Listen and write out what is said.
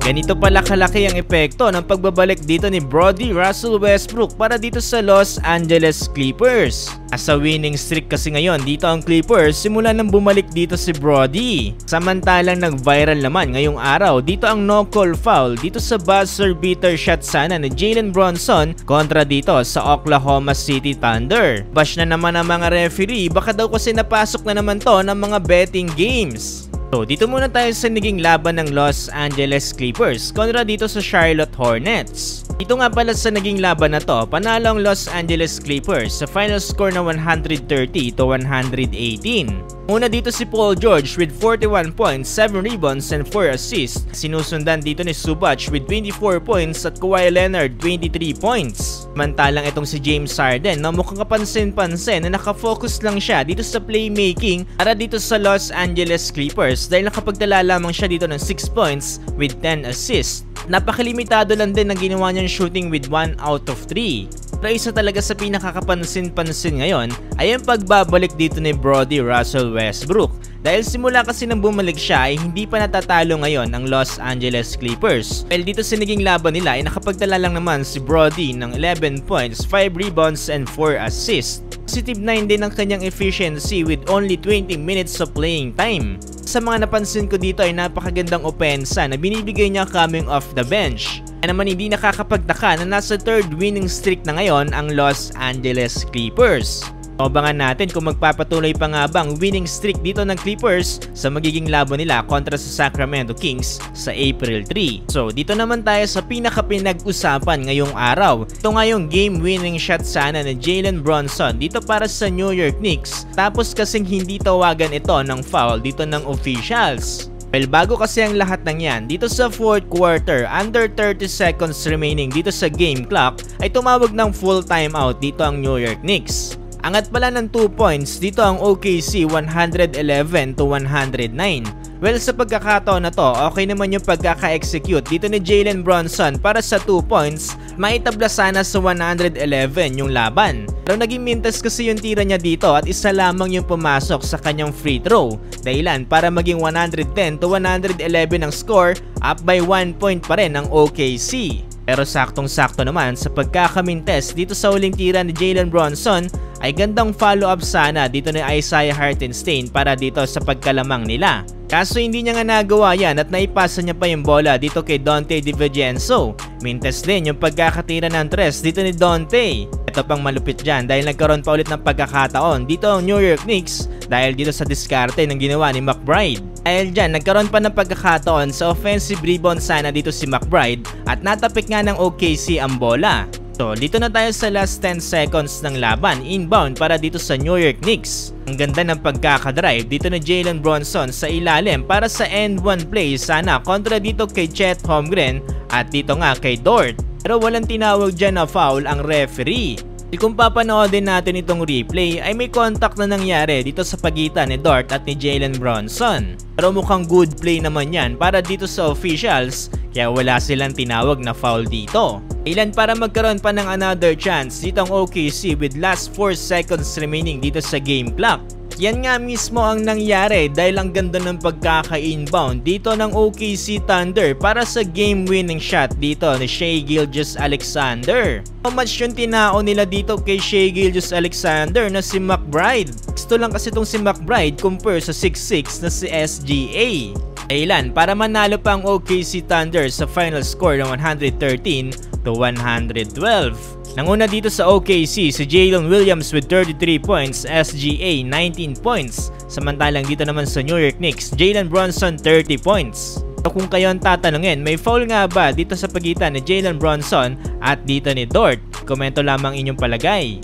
Ganito pala kalaki ang epekto ng pagbabalik dito ni Brody Russell Westbrook para dito sa Los Angeles Clippers. As a winning streak kasi ngayon dito ang Clippers simula nang bumalik dito si Brody. Samantalang nag-viral naman ngayong araw dito ang no-call foul dito sa buzzer beater shot sana ni Jalen Brunson kontra dito sa Oklahoma City Thunder. Bash na naman ang mga referee, baka daw kasi napasok na naman to ng mga betting games. So dito muna tayo sa naging laban ng Los Angeles Clippers kontra dito sa Charlotte Hornets. Dito nga pala sa naging laban na to, panalo ang Los Angeles Clippers sa final score na 130-118. Una dito si Paul George with 41 points, 7 rebounds and 4 assists. Sinusundan dito ni Zubac with 24 points at Kawhi Leonard 23 points. Samantalang itong si James Harden na mukhang kapansin-pansin na nakafocus lang siya dito sa playmaking para dito sa Los Angeles Clippers dahil nakapagtala lamang siya dito ng 6 points with 10 assists. Napakalimitado lang din ang ginawa niyang shooting with 1 out of 3. Pero isa talaga sa pinakakapansin-pansin ngayon ay ang pagbabalik dito ni Brody Russell Westbrook. Dahil simula kasi nang bumalik siya ay hindi pa natatalo ngayon ang Los Angeles Clippers. Well dito sa naging laban nila ay nakapagtala lang naman si Brody ng 11 points, 5 rebounds and 4 assists. Positive 9 din ang kanyang efficiency with only 20 minutes of playing time. Sa mga napansin ko dito ay napakagandang opensa na binibigay niya coming off the bench. Kaya naman hindi nakakapagtaka na nasa third winning streak na ngayon ang Los Angeles Clippers. Abangan natin kung magpapatuloy pa nga ba ang winning streak dito ng Clippers sa magiging laban nila kontra sa Sacramento Kings sa April 3. So dito naman tayo sa pinaka-pinag-usapan ngayong araw. Ito nga yung game-winning shot sana ni Jalen Brunson dito para sa New York Knicks. Tapos kasing hindi tawagan ito ng foul dito ng officials. Well, bago kasi ang lahat ng yan, dito sa 4th quarter, under 30 seconds remaining dito sa game clock, ay tumawag ng full timeout dito ang New York Knicks. Angat pala ng 2 points dito ang OKC 111-109. Well, sa pagkakataon na to, okay naman yung pagkaka-execute dito ni Jalen Brunson para sa 2 points, maitabla sana sa 111 yung laban. Pero naging mintas kasi yung tira niya dito at isa lamang yung pumasok sa kanyang free throw. Dahilan para maging 110-111 ang score, up by 1 point pa rin ang OKC. Pero saktong-sakto naman sa pagkakamintes dito sa huling tira ni Jalen Brunson ay gandang follow-up sana dito ni Isaiah Hartenstein para dito sa pagkalamang nila. Kaso hindi niya nga nagawa yan at naipasa niya pa yung bola dito kay Donte DiVincenzo. Mintes din yung pagkakatira ng tres dito ni Donte. Ito pang malupit dyan dahil nagkaroon pa ulit ng pagkakataon dito ang New York Knicks dahil dito sa diskarte ng ginawa ni McBride. Dahil dyan nagkaroon pa ng pagkakataon sa offensive rebound sana dito si McBride at natapik nga ng OKC ang bola. So dito na tayo sa last 10 seconds ng laban, inbound para dito sa New York Knicks. Ang ganda ng pagkakadrive dito ni Jalen Brunson sa ilalim para sa end one play sana kontra dito kay Chet Holmgren at dito nga kay Dort. Pero walang tinawag dyan na foul ang referee. Kung papanoodin natin itong replay ay may contact na nangyari dito sa pagitan ni Dort at ni Jalen Brunson. Pero mukhang good play naman yan para dito sa officials kaya wala silang tinawag na foul dito. Ilan para magkaroon pa ng another chance dito ang OKC with last 4 seconds remaining dito sa game clock. Yan nga mismo ang nangyari dahil ang ganda ng pagkaka-inbound dito ng OKC Thunder para sa game-winning shot dito ni Shai Gilgeous-Alexander. How much yung tinao nila dito kay Shai Gilgeous-Alexander na si McBride? Gusto lang kasi itong si McBride compare sa 6'6 na si SGA. Ilan para manalo pa ang OKC Thunder sa final score ng 113-112. Nanguna dito sa OKC si Jalen Williams with 33 points, SGA 19 points. Samantalang dito naman sa New York Knicks, Jalen Brunson 30 points. So kung kayo ang tatanungin, may foul nga ba dito sa pagitan ni Jalen Brunson at dito ni Dort? Komento lamang inyong palagay.